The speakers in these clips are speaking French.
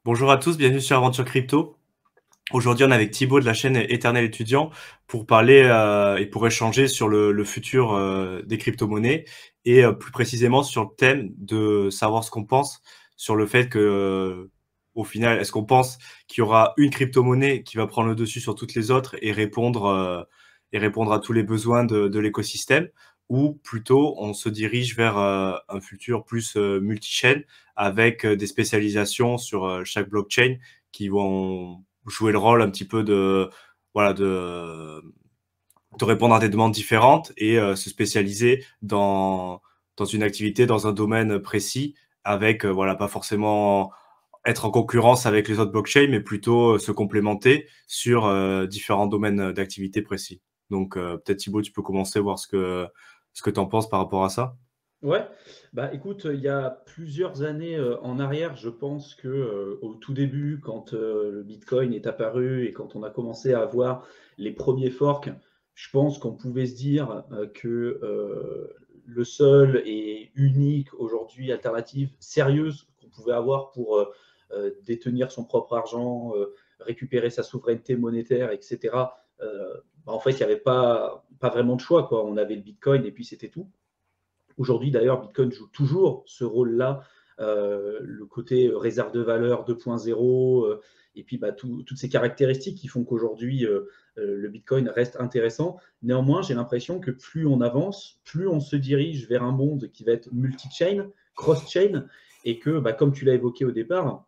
Bonjour à tous, bienvenue sur Aventure Crypto. Aujourd'hui, on est avec Thibaut de la chaîne Éternel Étudiant pour parler et pour échanger sur le futur des crypto-monnaies et plus précisément sur le thème de savoir ce qu'on pense sur le fait que, au final, est-ce qu'on pense qu'il y aura une crypto-monnaie qui va prendre le dessus sur toutes les autres et répondre à tous les besoins de l'écosystème, ou plutôt on se dirige vers un futur plus multi-chaîne avec des spécialisations sur chaque blockchain qui vont jouer le rôle un petit peu voilà, de répondre à des demandes différentes et se spécialiser dans une activité, dans un domaine précis, avec voilà, pas forcément être en concurrence avec les autres blockchains, mais plutôt se complémenter sur différents domaines d'activité précis. Donc peut-être Thibaut, tu peux commencer, voir ce que tu en penses par rapport à ça. Ouais, bah écoute, il y a plusieurs années en arrière, je pense que au tout début, quand le Bitcoin est apparu et quand on a commencé à avoir les premiers forks, je pense qu'on pouvait se dire que le seul et unique aujourd'hui alternative sérieuse qu'on pouvait avoir pour détenir son propre argent, récupérer sa souveraineté monétaire, etc. Bah, en fait, il n'y avait pas vraiment de choix, quoi. On avait le Bitcoin et puis c'était tout. Aujourd'hui, d'ailleurs, Bitcoin joue toujours ce rôle-là, le côté réserve de valeur 2.0, et puis bah, toutes ces caractéristiques qui font qu'aujourd'hui, le Bitcoin reste intéressant. Néanmoins, j'ai l'impression que plus on avance, plus on se dirige vers un monde qui va être multi-chain, cross-chain, et que, bah, comme tu l'as évoqué au départ,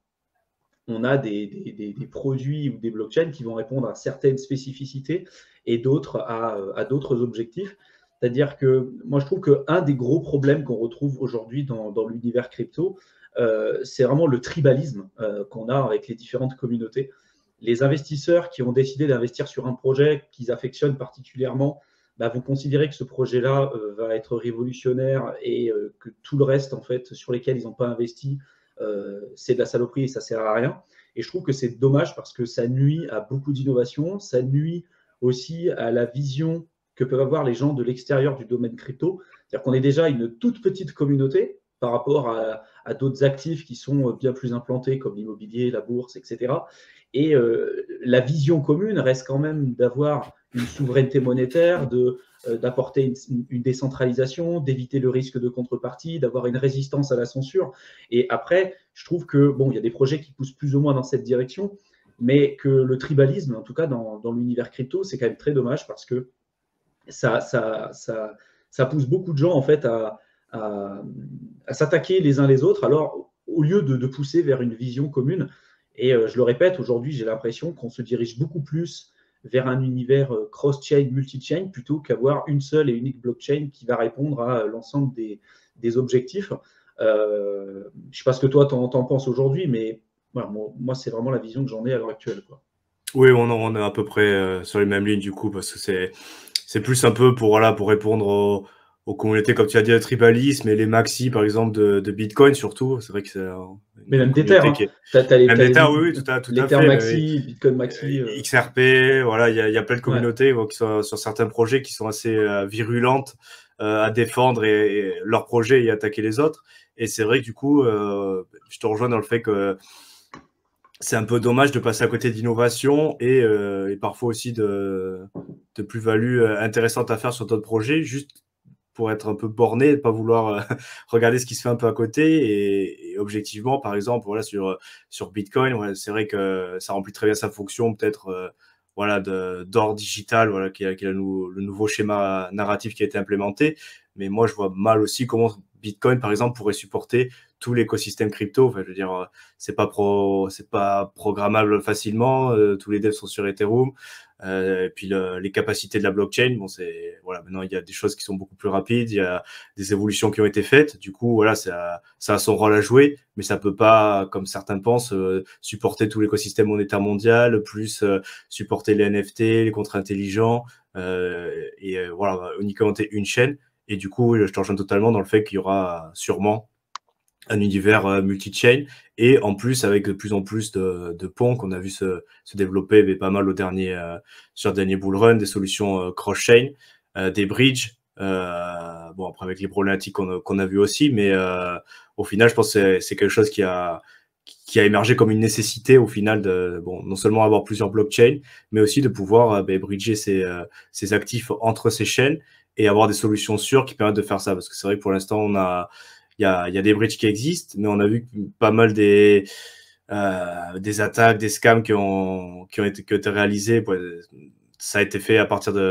on a des produits ou des blockchains qui vont répondre à certaines spécificités et d'autres à d'autres objectifs. C'est-à-dire que moi, je trouve qu'un des gros problèmes qu'on retrouve aujourd'hui dans l'univers crypto, c'est vraiment le tribalisme qu'on a avec les différentes communautés. Les investisseurs qui ont décidé d'investir sur un projet qu'ils affectionnent particulièrement bah, vont considérer que ce projet-là va être révolutionnaire et que tout le reste, en fait, sur lesquels ils n'ont pas investi, c'est de la saloperie et ça sert à rien. Et je trouve que c'est dommage parce que ça nuit à beaucoup d'innovations, ça nuit aussi à la vision que peuvent avoir les gens de l'extérieur du domaine crypto. C'est-à-dire qu'on est déjà une toute petite communauté par rapport à d'autres actifs qui sont bien plus implantés comme l'immobilier, la bourse, etc. Et la vision commune reste quand même d'avoir une souveraineté monétaire, d'apporter une décentralisation, d'éviter le risque de contrepartie, d'avoir une résistance à la censure. Et après, je trouve que bon, il y a des projets qui poussent plus ou moins dans cette direction, mais que le tribalisme, en tout cas dans l'univers crypto, c'est quand même très dommage parce que ça, ça, ça, ça pousse beaucoup de gens en fait à, à s'attaquer les uns les autres, alors au lieu de pousser vers une vision commune. Et je le répète, aujourd'hui, j'ai l'impression qu'on se dirige beaucoup plus vers un univers cross-chain, multi-chain, plutôt qu'avoir une seule et unique blockchain qui va répondre à l'ensemble des objectifs. Je ne sais pas ce que toi, t'en penses aujourd'hui, mais voilà, moi c'est vraiment la vision que j'en ai à l'heure actuelle, quoi. Oui, on est à peu près sur les mêmes lignes du coup, parce que c'est plus un peu pour, voilà, pour répondre aux communautés, comme tu as dit, le tribalisme et les maxis, par exemple, de Bitcoin surtout. C'est vrai que c'est Mais une même d'Ether, communauté hein. qui est. Tu as, Même d'Ether, oui, oui, tout à l'Ether fait. Mais Maxi, Bitcoin Maxi. XRP, voilà, il y a plein de Ouais. communautés qui sont sur certains projets qui sont assez virulentes à défendre et leurs projets et attaquer les autres. Et c'est vrai que du coup, je te rejoins dans le fait que c'est un peu dommage de passer à côté d'innovation et parfois aussi de plus-value intéressante à faire sur d'autres projets, juste pour être un peu borné, de pas vouloir regarder ce qui se fait un peu à côté. Et objectivement, par exemple, voilà, sur Bitcoin, ouais, c'est vrai que ça remplit très bien sa fonction, peut-être voilà, d'or digital, voilà, qui est le nouveau schéma narratif qui a été implémenté. Mais moi, je vois mal aussi comment Bitcoin, par exemple, pourrait supporter tout l'écosystème crypto. Enfin, je veux dire, c'est pas programmable facilement. Tous les devs sont sur Ethereum. Et puis les capacités de la blockchain, bon, c'est voilà, maintenant il y a des choses qui sont beaucoup plus rapides, il y a des évolutions qui ont été faites. Du coup, voilà, ça a son rôle à jouer, mais ça peut pas, comme certains pensent, supporter tout l'écosystème monétaire mondial, plus supporter les NFT, les contrats intelligents, voilà, uniquement une chaîne. Et du coup, je te rejoins totalement dans le fait qu'il y aura sûrement un univers multi-chain, et en plus avec de plus en plus de ponts qu'on a vu se développer, mais pas mal sur le dernier bull run, des solutions cross-chain, des bridges. Bon, après avec les problématiques qu'on a vu aussi, mais au final, je pense que c'est quelque chose qui a émergé comme une nécessité au final de non seulement avoir plusieurs blockchains, mais aussi de pouvoir bridger ses actifs entre ces chaînes et avoir des solutions sûres qui permettent de faire ça. Parce que c'est vrai que pour l'instant, il y a des bridges qui existent, mais on a vu pas mal des attaques, des scams qui ont été réalisés. Ça a été fait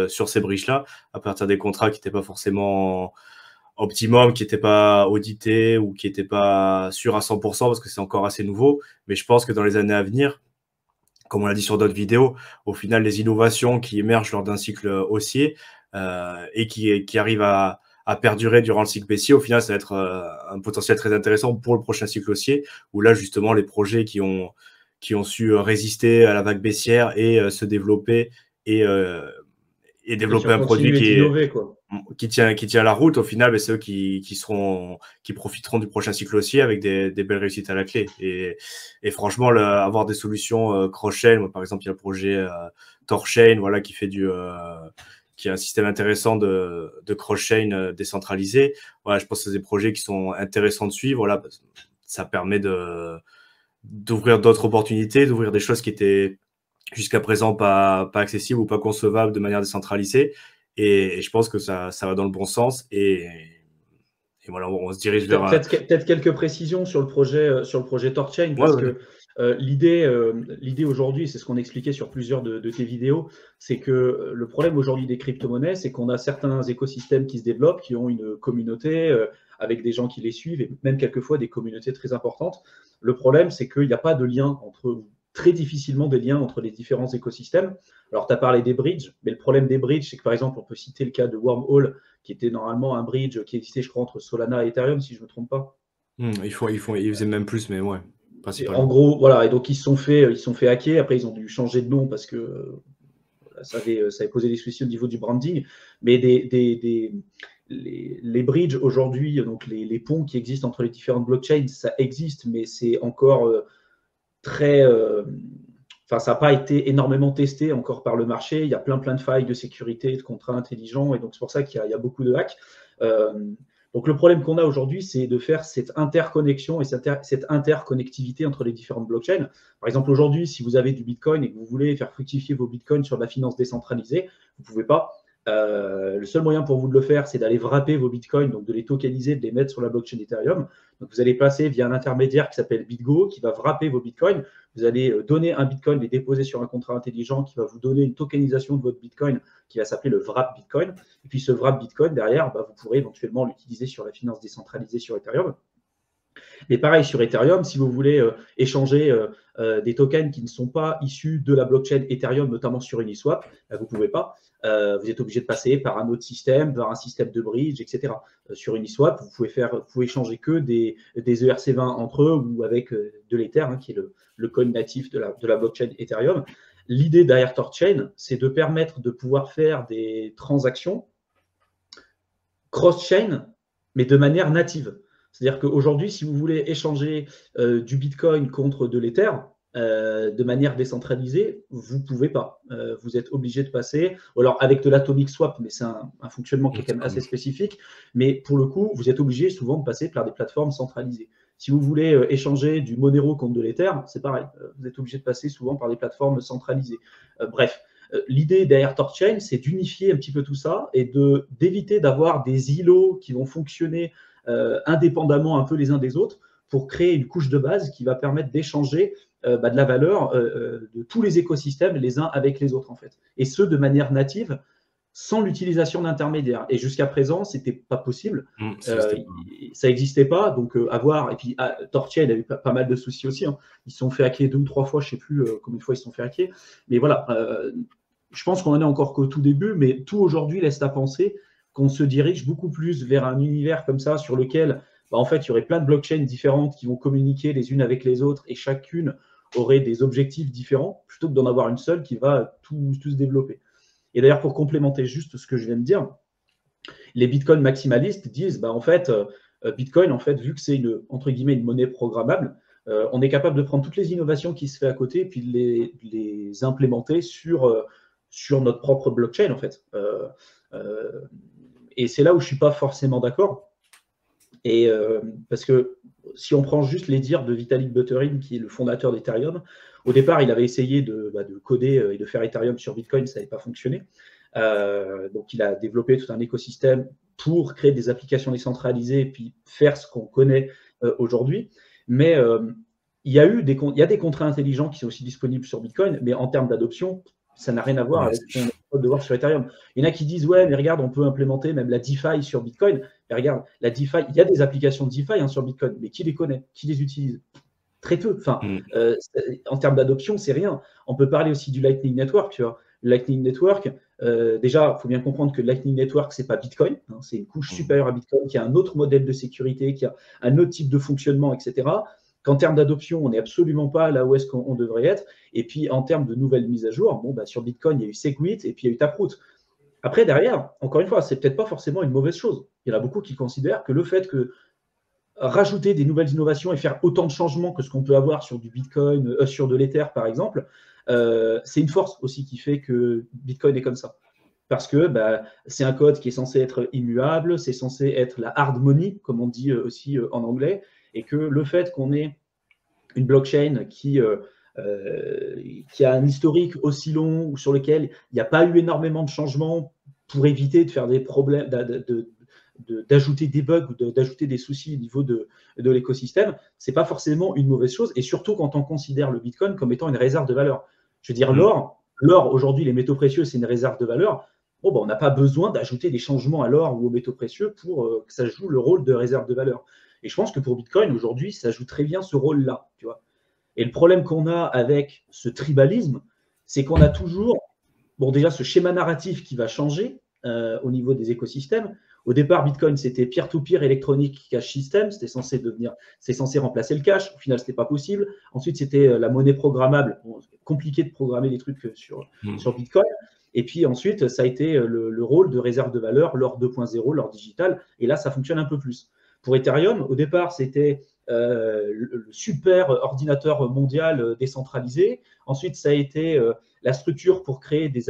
sur ces bridges-là, à partir des contrats qui n'étaient pas forcément optimum, qui n'étaient pas audités ou qui n'étaient pas sûrs à 100% parce que c'est encore assez nouveau. Mais je pense que dans les années à venir, comme on l'a dit sur d'autres vidéos, au final, les innovations qui émergent lors d'un cycle haussier et qui arrivent à perdurer durant le cycle baissier, au final, ça va être un potentiel très intéressant pour le prochain cycle haussier, où là, justement, les projets qui ont su résister à la vague baissière et se développer et développer un produit qui tient la route, au final, c'est eux qui profiteront du prochain cycle haussier avec des belles réussites à la clé. Et franchement, avoir des solutions cross-chain, par exemple, il y a le projet Torchain, voilà, qui est un système intéressant de cross-chain décentralisé. Voilà, je pense que c'est des projets qui sont intéressants de suivre. Voilà, ça permet d'ouvrir d'autres opportunités, d'ouvrir des choses qui étaient jusqu'à présent pas accessibles ou pas concevables de manière décentralisée. Et je pense que ça va dans le bon sens. Et voilà, on se dirige vers... Peut-être quelques précisions sur le projet Torchain, parce que l'idée aujourd'hui, c'est ce qu'on expliquait sur plusieurs de tes vidéos, c'est que le problème aujourd'hui des crypto-monnaies, c'est qu'on a certains écosystèmes qui se développent, qui ont une communauté avec des gens qui les suivent, et même quelquefois des communautés très importantes. Le problème, c'est qu'il n'y a pas de lien très difficilement des liens entre les différents écosystèmes. Alors, tu as parlé des bridges, mais le problème des bridges, c'est que, par exemple, on peut citer le cas de Wormhole, qui était normalement un bridge qui existait, je crois, entre Solana et Ethereum, si je ne me trompe pas. Ils faisaient même plus, mais ouais. En gros, voilà, et donc ils se sont fait hacker. Après, ils ont dû changer de nom parce que ça avait posé des soucis au niveau du branding. Mais les bridges aujourd'hui, donc les ponts qui existent entre les différentes blockchains, ça existe, mais c'est encore ça n'a pas été énormément testé encore par le marché. Il y a plein de failles de sécurité, de contrats intelligents, et donc c'est pour ça qu'il y a beaucoup de hacks. Donc le problème qu'on a aujourd'hui, c'est de faire cette interconnexion et cette interconnectivité entre les différentes blockchains. Par exemple, aujourd'hui, si vous avez du Bitcoin et que vous voulez faire fructifier vos Bitcoins sur de la finance décentralisée, vous ne pouvez pas. Le seul moyen pour vous de le faire, c'est d'aller wrapper vos bitcoins, donc de les tokeniser, de les mettre sur la blockchain Ethereum. Donc vous allez passer via un intermédiaire qui s'appelle BitGo, qui va wrapper vos bitcoins. Vous allez donner un bitcoin, les déposer sur un contrat intelligent qui va vous donner une tokenisation de votre bitcoin qui va s'appeler le wrap bitcoin. Et puis ce wrap bitcoin, derrière, vous pourrez éventuellement l'utiliser sur la finance décentralisée sur Ethereum. Mais pareil, sur Ethereum, si vous voulez échanger des tokens qui ne sont pas issus de la blockchain Ethereum, notamment sur Uniswap, vous ne pouvez pas. Vous êtes obligé de passer par un autre système, par un système de bridge, etc. Sur Uniswap, vous pouvez échanger que des ERC20 entre eux ou avec de l'Ether, qui est le coin natif de la blockchain Ethereum. L'idée derrière Torchain, c'est de permettre de pouvoir faire des transactions cross-chain, mais de manière native. C'est-à-dire qu'aujourd'hui, si vous voulez échanger du Bitcoin contre de l'Ether de manière décentralisée, vous ne pouvez pas. Vous êtes obligé de passer, ou alors avec de l'atomic swap, mais c'est un fonctionnement qui est quand même assez spécifique. Mais pour le coup, vous êtes obligé souvent de passer par des plateformes centralisées. Si vous voulez échanger du Monero contre de l'Ether, c'est pareil. Vous êtes obligé de passer souvent par des plateformes centralisées. Bref. L'idée derrière Torchain, c'est d'unifier un petit peu tout ça et d'éviter d'avoir des îlots qui vont fonctionner indépendamment un peu les uns des autres pour créer une couche de base qui va permettre d'échanger de la valeur de tous les écosystèmes les uns avec les autres en fait. Et ce, de manière native, sans l'utilisation d'intermédiaires. Et jusqu'à présent, ce n'était pas possible. Ça n'existait pas, donc à voir. Et puis Torchain a eu pas mal de soucis aussi. Ils se sont fait hacker 2 ou 3 fois, je ne sais plus combien de fois ils se sont fait hacker. Mais voilà, je pense qu'on en est encore qu'au tout début, mais tout aujourd'hui laisse à penser qu'on se dirige beaucoup plus vers un univers comme ça sur lequel, en fait, il y aurait plein de blockchains différentes qui vont communiquer les unes avec les autres et chacune aurait des objectifs différents plutôt que d'en avoir une seule qui va tout se développer. Et d'ailleurs, pour complémenter juste ce que je viens de dire, les Bitcoin maximalistes disent, en fait, Bitcoin, en fait, vu que c'est entre guillemets une monnaie programmable, on est capable de prendre toutes les innovations qui se fait à côté et puis de les implémenter sur notre propre blockchain, en fait. Et c'est là où je ne suis pas forcément d'accord. Et parce que si on prend juste les dires de Vitalik Buterin, qui est le fondateur d'Ethereum, au départ, il avait essayé de coder et de faire Ethereum sur Bitcoin, ça n'avait pas fonctionné. Donc, il a développé tout un écosystème pour créer des applications décentralisées et puis faire ce qu'on connaît aujourd'hui. Mais il y a des contrats intelligents qui sont aussi disponibles sur Bitcoin, mais en termes d'adoption, ça n'a rien à voir avec ce qu'on est de voir sur Ethereum. Il y en a qui disent, ouais, mais regarde, on peut implémenter même la DeFi sur Bitcoin. Mais regarde, la DeFi, il y a des applications de DeFi sur Bitcoin, mais qui les connaît? Qui les utilise? Très peu. Enfin, en termes d'adoption, c'est rien. On peut parler aussi du Lightning Network, tu vois. Le Lightning Network, déjà, il faut bien comprendre que le Lightning Network, c'est pas Bitcoin, hein, c'est une couche supérieure à Bitcoin qui a un autre modèle de sécurité, qui a un autre type de fonctionnement, etc. Qu'en termes d'adoption, on n'est absolument pas là où est-ce qu'on devrait être. Et puis, en termes de nouvelles mises à jour, bon, bah, sur Bitcoin, il y a eu Segwit et puis il y a eu Taproot. Après, derrière, encore une fois, c'est peut-être pas forcément une mauvaise chose. Il y en a beaucoup qui considèrent que le fait que rajouter des nouvelles innovations et faire autant de changements que ce qu'on peut avoir sur du Bitcoin, sur de l'Ether, par exemple, c'est une force aussi qui fait que Bitcoin est comme ça. Parce que bah, c'est un code qui est censé être immuable, c'est censé être la hard money, comme on dit aussi en anglais, et que le fait qu'on ait une blockchain qui a un historique aussi long ou sur lequel il n'y a pas eu énormément de changements pour éviter de faire des problèmes, d'ajouter des bugs ou d'ajouter des soucis au niveau de l'écosystème, ce n'est pas forcément une mauvaise chose, et surtout quand on considère le Bitcoin comme étant une réserve de valeur. Je veux dire, l'or, aujourd'hui, les métaux précieux, c'est une réserve de valeur. Bon, bah, on n'a pas besoin d'ajouter des changements à l'or ou aux métaux précieux pour que ça joue le rôle de réserve de valeur. Et je pense que pour Bitcoin, aujourd'hui, ça joue très bien ce rôle-là. Tu vois. Et le problème qu'on a avec ce tribalisme, c'est qu'on a toujours, bon, déjà ce schéma narratif qui va changer au niveau des écosystèmes. Au départ, Bitcoin, c'était peer-to-peer électronique cash system. C'est censé remplacer le cash. Au final, ce n'était pas possible. Ensuite, c'était la monnaie programmable. Bon, c'est compliqué de programmer des trucs sur Bitcoin. Et puis ensuite, ça a été le rôle de réserve de valeur, l'or 2.0, l'or digital. Et là, ça fonctionne un peu plus. Pour Ethereum, au départ, c'était le super ordinateur mondial décentralisé. Ensuite, ça a été la structure pour créer des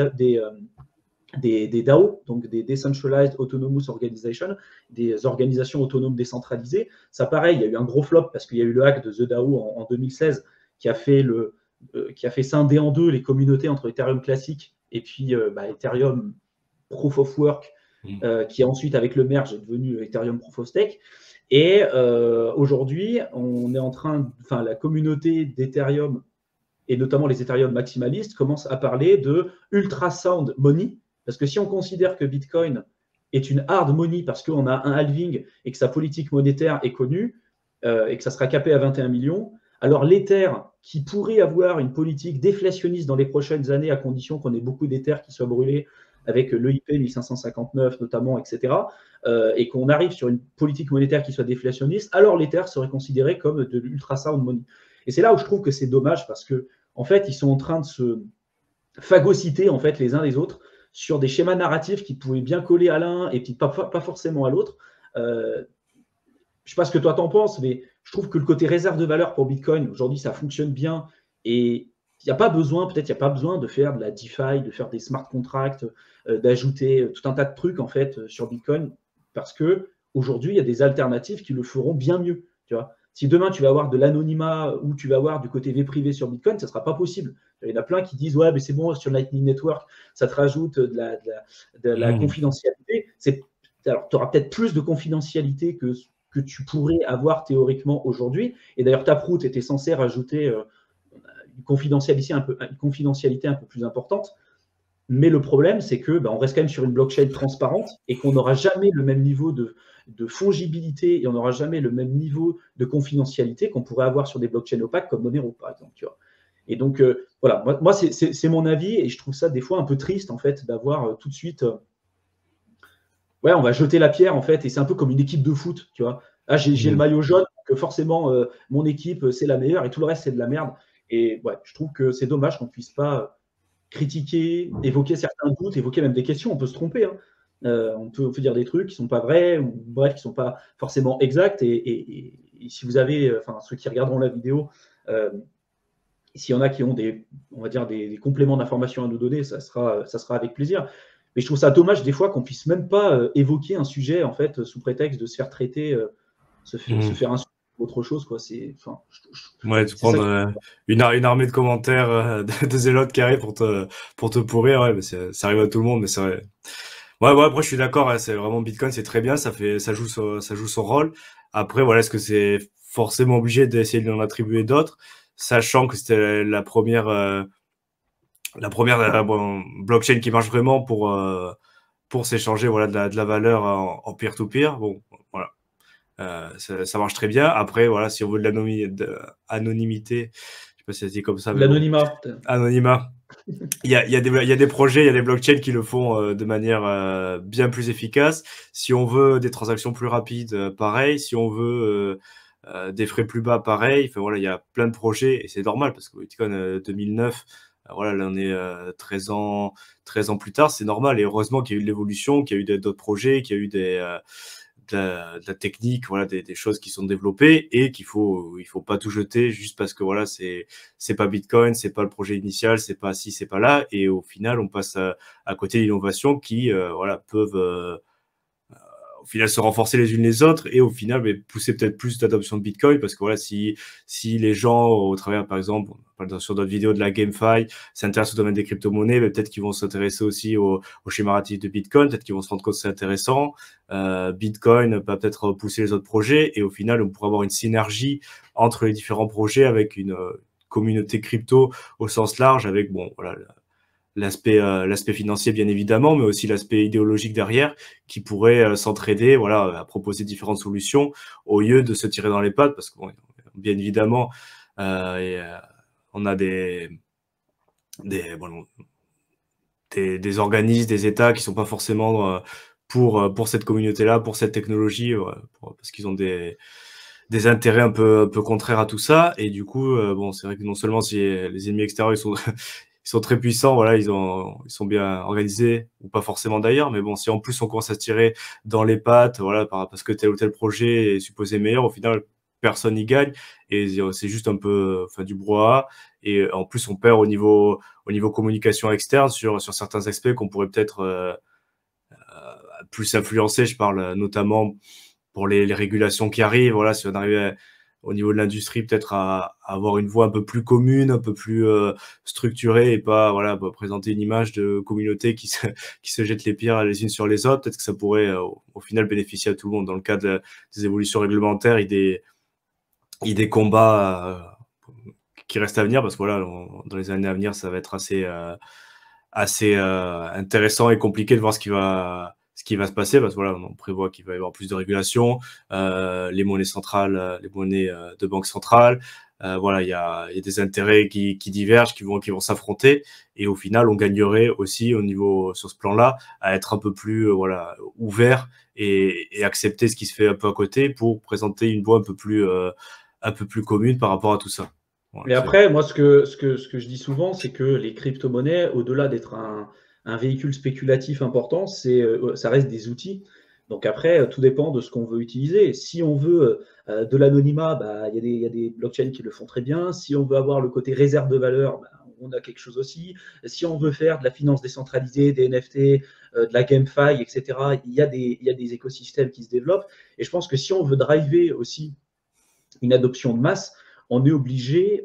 DAO, donc des Decentralized Autonomous Organizations, des organisations autonomes décentralisées. Ça, pareil, il y a eu un gros flop parce qu'il y a eu le hack de The DAO en 2016 qui a fait scinder en deux les communautés entre Ethereum classique et puis Ethereum Proof of Work, qui ensuite, avec le merge, est devenu Ethereum Proof of Stake. Et aujourd'hui, on est en train, la communauté d'Ethereum, et notamment les Ethereum maximalistes, commence à parler de ultrasound money, parce que si on considère que Bitcoin est une hard money parce qu'on a un halving et que sa politique monétaire est connue et que ça sera capé à 21 millions, alors l'Ether, qui pourrait avoir une politique déflationniste dans les prochaines années à condition qu'on ait beaucoup d'Ether qui soient brûlés avec l'EIP 1559 notamment, etc., et qu'on arrive sur une politique monétaire qui soit déflationniste, alors l'Ether serait considéré comme de l'ultrasound money. Et c'est là où je trouve que c'est dommage parce que en fait, ils sont en train de se phagocyter en fait, les uns des autres sur des schémas narratifs qui pouvaient bien coller à l'un et puis pas forcément à l'autre. Je ne sais pas ce que toi t'en penses, mais je trouve que le côté réserve de valeur pour Bitcoin, aujourd'hui, ça fonctionne bien et il n'y a pas besoin, peut-être, il n'y a pas besoin de faire de la DeFi, de faire des smart contracts, d'ajouter tout un tas de trucs en fait sur Bitcoin parce que aujourd'hui, il y a des alternatives qui le feront bien mieux. Tu vois. Si demain tu vas avoir de l'anonymat ou tu vas avoir du côté vie privée sur Bitcoin, ça ne sera pas possible. Il y en a plein qui disent ouais, mais c'est bon, sur Lightning Network, ça te rajoute de la confidentialité. Alors, tu auras peut-être plus de confidentialité que tu pourrais avoir théoriquement aujourd'hui. Et d'ailleurs, Taproot était censé rajouter une confidentialité un peu plus importante. Mais le problème, c'est que on reste quand même sur une blockchain transparente et qu'on n'aura jamais le même niveau de fongibilité et on n'aura jamais le même niveau de confidentialité qu'on pourrait avoir sur des blockchains opaques comme Monero, par exemple. Tu vois. Et donc, voilà, moi c'est mon avis et je trouve ça des fois un peu triste, en fait, d'avoir tout de suite... ouais, on va jeter la pierre, en fait, et c'est un peu comme une équipe de foot, tu vois. Ah, j'ai le maillot jaune, que forcément, mon équipe, c'est la meilleure et tout le reste, c'est de la merde. Et ouais, je trouve que c'est dommage qu'on ne puisse pas critiquer, évoquer certains doutes, évoquer même des questions. On peut se tromper. Hein. On peut dire des trucs qui ne sont pas vrais, ou bref, qui ne sont pas forcément exacts. Et si vous avez, ceux qui regarderont la vidéo, s'il y en a qui ont on va dire des compléments d'informations à nous donner, ça sera avec plaisir. Mais je trouve ça dommage des fois qu'on puisse même pas évoquer un sujet en fait sous prétexte de se faire traiter, se faire insulter autre chose, quoi. Enfin, Ouais, de c'est ça prendre qui... une armée de commentaires de zélotes qui arrivent pour te pourrir, ouais, mais ça arrive à tout le monde, mais c'est vrai. Ouais, après je suis d'accord, hein, c'est vraiment Bitcoin, c'est très bien, ça joue son rôle. Après, voilà, est-ce que c'est forcément obligé d'essayer de lui en attribuer d'autres, sachant que c'était la première bon, blockchain qui marche vraiment pour s'échanger voilà de la valeur en peer-to-peer. Bon, voilà. Ça marche très bien. Après, voilà, si on veut de l'anonymité, je sais pas si ça se dit comme ça, mais bon, L'anonymat. anonymat. Il y a des projets, il y a des blockchains qui le font de manière bien plus efficace. Si on veut des transactions plus rapides, pareil. Si on veut des frais plus bas, pareil. Enfin, voilà, il y a plein de projets et c'est normal parce que Bitcoin 2009, voilà, là on est 13 ans plus tard, c'est normal. Et heureusement qu'il y a eu de l'évolution, qu'il y a eu d'autres projets, qu'il y a eu de la technique, voilà, des choses qui sont développées et il faut pas tout jeter juste parce que voilà, c'est pas Bitcoin, c'est pas le projet initial, c'est pas ci, c'est pas là. Et au final, on passe à côté d'innovations qui, voilà, peuvent au final se renforcer les unes les autres et au final mais, pousser peut-être plus d'adoption de Bitcoin parce que voilà si les gens au travers par exemple sur d'autres vidéos de la GameFi s'intéressent au domaine des crypto-monnaies, peut-être qu'ils vont s'intéresser aussi au schéma narratif de Bitcoin, peut-être qu'ils vont se rendre compte que c'est intéressant. Bitcoin va peut-être pousser les autres projets et au final on pourra avoir une synergie entre les différents projets avec une communauté crypto au sens large avec bon voilà l'aspect financier bien évidemment, mais aussi l'aspect idéologique derrière qui pourrait s'entraider, voilà, à proposer différentes solutions au lieu de se tirer dans les pattes parce que bon, bien évidemment on a bon, des organismes, des États qui sont pas forcément pour cette communauté-là, pour cette technologie, parce qu'ils ont des intérêts un peu contraires à tout ça. Et du coup, bon, c'est vrai que non seulement si les ennemis extérieurs ils sont très puissants, voilà, ils sont bien organisés, ou pas forcément d'ailleurs, mais bon, si en plus on commence à se tirer dans les pattes, voilà, parce que tel ou tel projet est supposé meilleur, au final, personne n'y gagne, et c'est juste un peu, enfin, du brouhaha, et en plus on perd au niveau communication externe sur certains aspects qu'on pourrait peut-être plus influencer, je parle notamment pour les régulations qui arrivent, voilà, si on arrivait au niveau de l'industrie peut-être à avoir une voix un peu plus commune, un peu plus structurée et pas voilà présenter une image de communauté qui se jette les pierres les unes sur les autres, peut-être que ça pourrait au final bénéficier à tout le monde dans le cadre des évolutions réglementaires et des combats qui restent à venir parce que voilà dans les années à venir ça va être assez intéressant et compliqué de voir ce qui va se passer parce que voilà on prévoit qu'il va y avoir plus de régulation, les monnaies centrales, les monnaies de banque centrale, voilà il y a des intérêts qui divergent, qui vont s'affronter et au final on gagnerait aussi au niveau sur ce plan-là à être un peu plus voilà ouvert et accepter ce qui se fait un peu à côté pour présenter une voie un peu plus commune par rapport à tout ça. Voilà, Mais après, moi, ce que je dis souvent, c'est que les crypto-monnaies, au-delà d'être un véhicule spéculatif important, ça reste des outils. Donc après, tout dépend de ce qu'on veut utiliser. Si on veut de l'anonymat, bah, il y a des blockchains qui le font très bien. Si on veut avoir le côté réserve de valeur, bah, on a quelque chose aussi. Si on veut faire de la finance décentralisée, des NFT, de la GameFi, etc., il y a des écosystèmes qui se développent. Et je pense que si on veut driver aussi une adoption de masse, on est obligé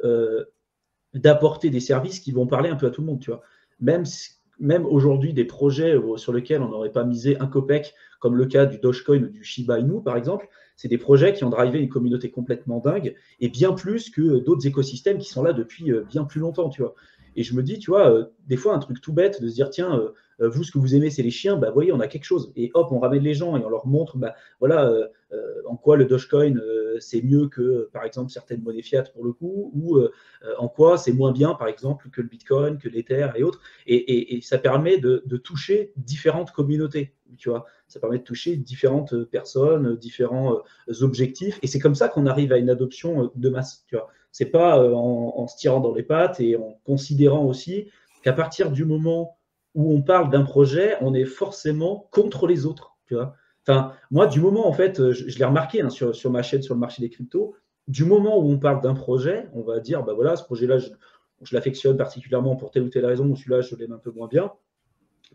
d'apporter des services qui vont parler un peu à tout le monde, tu vois. Même aujourd'hui, des projets sur lesquels on n'aurait pas misé un copec, comme le cas du Dogecoin ou du Shiba Inu, par exemple, c'est des projets qui ont drivé une communauté complètement dingue, et bien plus que d'autres écosystèmes qui sont là depuis bien plus longtemps, tu vois. Et je me dis, tu vois, des fois, un truc tout bête de se dire, tiens, vous, ce que vous aimez, c'est les chiens, bah, voyez, on a quelque chose. Et hop, on ramène les gens et on leur montre, bah, voilà, en quoi le Dogecoin, c'est mieux que, par exemple, certaines monnaies fiat pour le coup, ou en quoi c'est moins bien, par exemple, que le Bitcoin, que l'Ether et autres. Et ça permet de toucher différentes communautés, tu vois. Ça permet de toucher différentes personnes, différents objectifs. Et c'est comme ça qu'on arrive à une adoption de masse, tu vois. C'est pas en se tirant dans les pattes et en considérant aussi qu'à partir du moment où on parle d'un projet, on est forcément contre les autres, tu vois. Enfin, moi, du moment, en fait, je l'ai remarqué hein, sur ma chaîne, sur le marché des cryptos, du moment où on parle d'un projet, on va dire, bah voilà, ce projet-là, je l'affectionne particulièrement pour telle ou telle raison, ou celui-là, je l'aime un peu moins bien.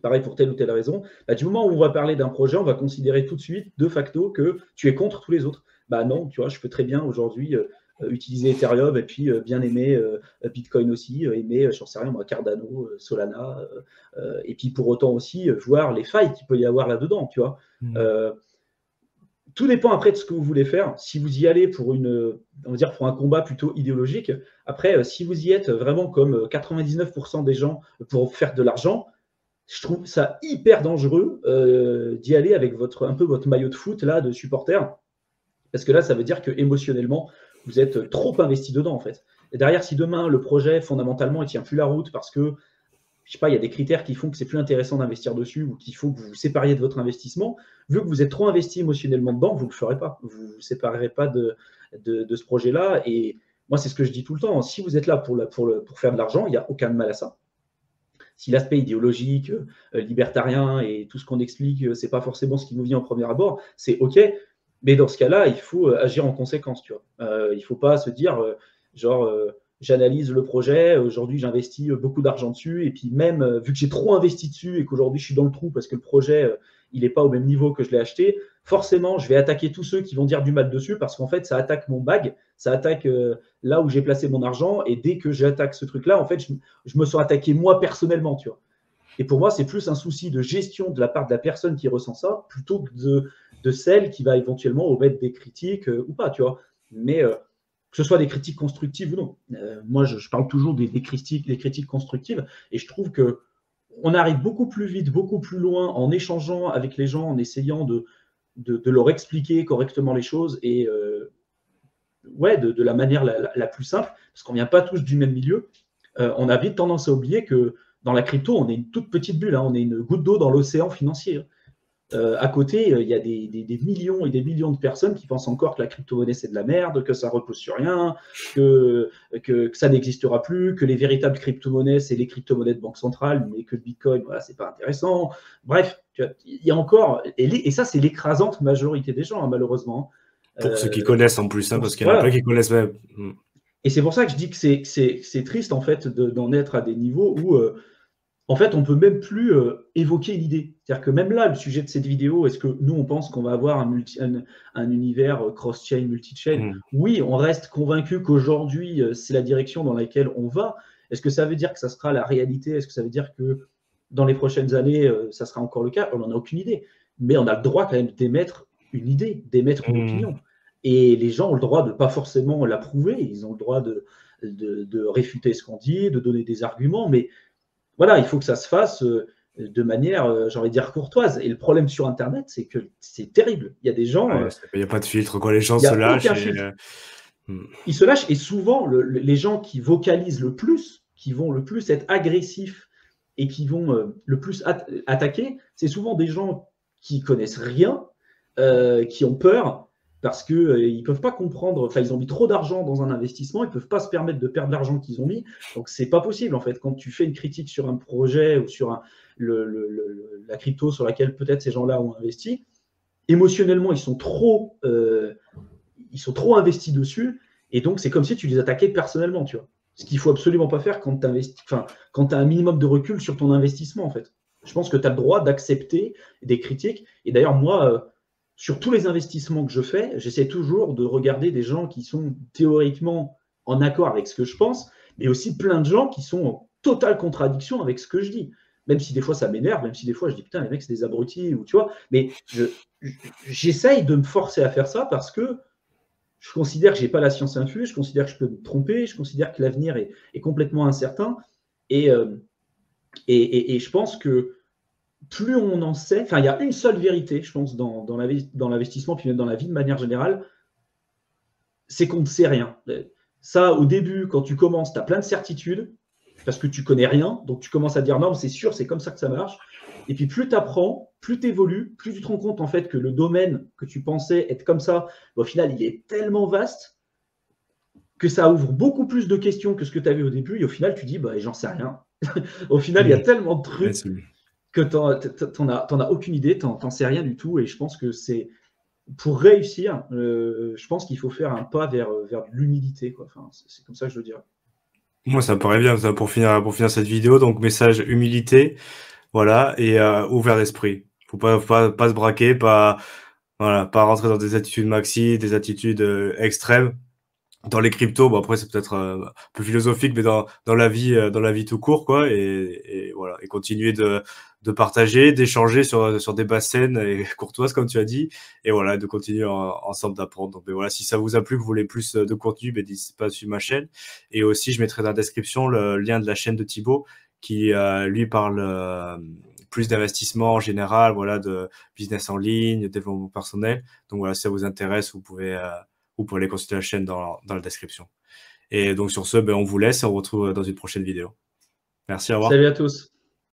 Pareil pour telle ou telle raison. Bah, du moment où on va parler d'un projet, on va considérer tout de suite, de facto, que tu es contre tous les autres. Bah non, tu vois, je peux très bien aujourd'hui utiliser Ethereum et puis bien aimer Bitcoin aussi, aimer, j'en sais rien moi, Cardano, Solana, et puis pour autant aussi voir les failles qu'il peut y avoir là-dedans, tu vois. Tout dépend après de ce que vous voulez faire. Si vous y allez pour on va dire pour un combat plutôt idéologique, après, si vous y êtes vraiment comme 99% des gens pour faire de l'argent, je trouve ça hyper dangereux d'y aller avec un peu votre maillot de foot là, de supporter, parce que là, ça veut dire que émotionnellement, vous êtes trop investi dedans en fait. Et derrière, si demain le projet fondamentalement il tient plus la route parce que je sais pas, il y a des critères qui font que c'est plus intéressant d'investir dessus ou qu'il faut que vous vous sépariez de votre investissement, vu que vous êtes trop investi émotionnellement dedans, vous ne le ferez pas. Vous ne vous séparerez pas de ce projet-là. Et moi, c'est ce que je dis tout le temps. Si vous êtes là pour faire de l'argent, il n'y a aucun mal à ça. Si l'aspect idéologique, libertarien et tout ce qu'on explique, c'est pas forcément ce qui nous vient en premier abord, c'est OK. Mais dans ce cas-là, il faut agir en conséquence. Tu vois. Il ne faut pas se dire, j'analyse le projet, aujourd'hui j'investis beaucoup d'argent dessus, et puis même vu que j'ai trop investi dessus et qu'aujourd'hui je suis dans le trou parce que le projet il n'est pas au même niveau que je l'ai acheté, forcément je vais attaquer tous ceux qui vont dire du mal dessus parce qu'en fait ça attaque mon bag, ça attaque là où j'ai placé mon argent, et dès que j'attaque ce truc-là, en fait je me sens attaqué moi personnellement, tu vois. Et pour moi c'est plus un souci de gestion de la part de la personne qui ressent ça plutôt que de celle qui va éventuellement omettre des critiques ou pas, tu vois. Mais que ce soit des critiques constructives ou non. Moi, je parle toujours des critiques constructives, et je trouve qu'on arrive beaucoup plus vite, beaucoup plus loin en échangeant avec les gens, en essayant de leur expliquer correctement les choses et de la manière la plus simple, parce qu'on ne vient pas tous du même milieu. On a vite tendance à oublier que dans la crypto, on est une toute petite bulle, hein, on est une goutte d'eau dans l'océan financier. À côté, il y a des millions et des millions de personnes qui pensent encore que la crypto-monnaie, c'est de la merde, que ça repose sur rien, que ça n'existera plus, que les véritables crypto-monnaies, c'est les crypto-monnaies de banque centrale, mais que le Bitcoin, voilà, c'est pas intéressant. Bref, il y a encore... Et ça, c'est l'écrasante majorité des gens, hein, malheureusement. Pour ceux qui connaissent en plus, hein, parce qu'il y en a plein qui connaissent même. Et c'est pour ça que je dis que c'est triste, en fait, d'en être à des niveaux où... en fait, on ne peut même plus évoquer une idée. C'est-à-dire que même là, le sujet de cette vidéo, est-ce que nous, on pense qu'on va avoir un univers cross-chain, multi-chain? Oui, on reste convaincu qu'aujourd'hui, c'est la direction dans laquelle on va. Est-ce que ça veut dire que ça sera la réalité? Est-ce que ça veut dire que dans les prochaines années, ça sera encore le cas? On n'en a aucune idée. Mais on a le droit quand même d'émettre une idée, d'émettre une opinion. Et les gens ont le droit de ne pas forcément l'approuver. Ils ont le droit de réfuter ce qu'on dit, de donner des arguments, mais voilà, il faut que ça se fasse de manière, j'ai envie de dire, courtoise. Et le problème sur Internet, c'est que c'est terrible. Il y a des gens... il n'y a pas de filtre, quoi. Les gens se lâchent. Ils se lâchent, et souvent, les gens qui vocalisent le plus, qui vont le plus être agressifs et qui vont le plus attaquer, c'est souvent des gens qui connaissent rien, qui ont peur, parce qu'ils ne peuvent pas comprendre, enfin, ils ont mis trop d'argent dans un investissement, ils ne peuvent pas se permettre de perdre l'argent qu'ils ont mis, donc c'est pas possible, en fait. Quand tu fais une critique sur un projet ou sur la crypto sur laquelle peut-être ces gens-là ont investi, émotionnellement, ils sont trop investis dessus, et donc c'est comme si tu les attaquais personnellement, tu vois. Ce qu'il ne faut absolument pas faire quand tu as un minimum de recul sur ton investissement, en fait. Je pense que tu as le droit d'accepter des critiques, et d'ailleurs, moi... sur tous les investissements que je fais, j'essaie toujours de regarder des gens qui sont théoriquement en accord avec ce que je pense, mais aussi plein de gens qui sont en totale contradiction avec ce que je dis. Même si des fois ça m'énerve, même si des fois je dis putain, les mecs c'est des abrutis, ou tu vois, mais j'essaye de me forcer à faire ça parce que je considère que je n'ai pas la science infuse, je considère que je peux me tromper, je considère que l'avenir est complètement incertain, et je pense que plus on en sait, enfin, il y a une seule vérité, je pense, dans l'investissement, puis même dans la vie de manière générale, c'est qu'on ne sait rien. Ça, au début, quand tu commences, tu as plein de certitudes, parce que tu connais rien, donc tu commences à dire non, c'est sûr, c'est comme ça que ça marche. Et puis plus tu apprends, plus tu évolues, plus tu te rends compte en fait que le domaine que tu pensais être comme ça, au final, il est tellement vaste que ça ouvre beaucoup plus de questions que ce que tu avais au début, et au final, tu dis, bah, j'en sais rien. Au final, il y a tellement de trucs que tu n'en as aucune idée, tu n'en sais rien du tout. Et je pense que c'est pour réussir, je pense qu'il faut faire un pas vers l'humilité, quoi. Enfin, c'est comme ça que je le dirais. Moi, ça me paraît bien, ça, pour finir cette vidéo. Donc, message humilité, voilà, et ouvert d'esprit. Faut pas se braquer, pas Voilà, pas rentrer dans des attitudes maxi, des attitudes extrêmes. Dans les cryptos, bon après c'est peut-être un peu philosophique, mais dans la vie tout court, quoi. Et voilà, et continuer de partager, d'échanger sur des bases saines et courtoises, comme tu as dit. Et voilà, de continuer ensemble d'apprendre. Donc ben voilà, si ça vous a plu, que vous voulez plus de contenu, ben, n'hésitez pas à suivre ma chaîne. Et aussi, je mettrai dans la description le lien de la chaîne de Thibaut qui lui parle plus d'investissement en général, voilà, de business en ligne, de développement personnel. Donc voilà, si ça vous intéresse, vous pouvez aller consulter la chaîne dans la description. Et donc sur ce, ben, on vous laisse et on se retrouve dans une prochaine vidéo. Merci, au revoir. Salut à tous.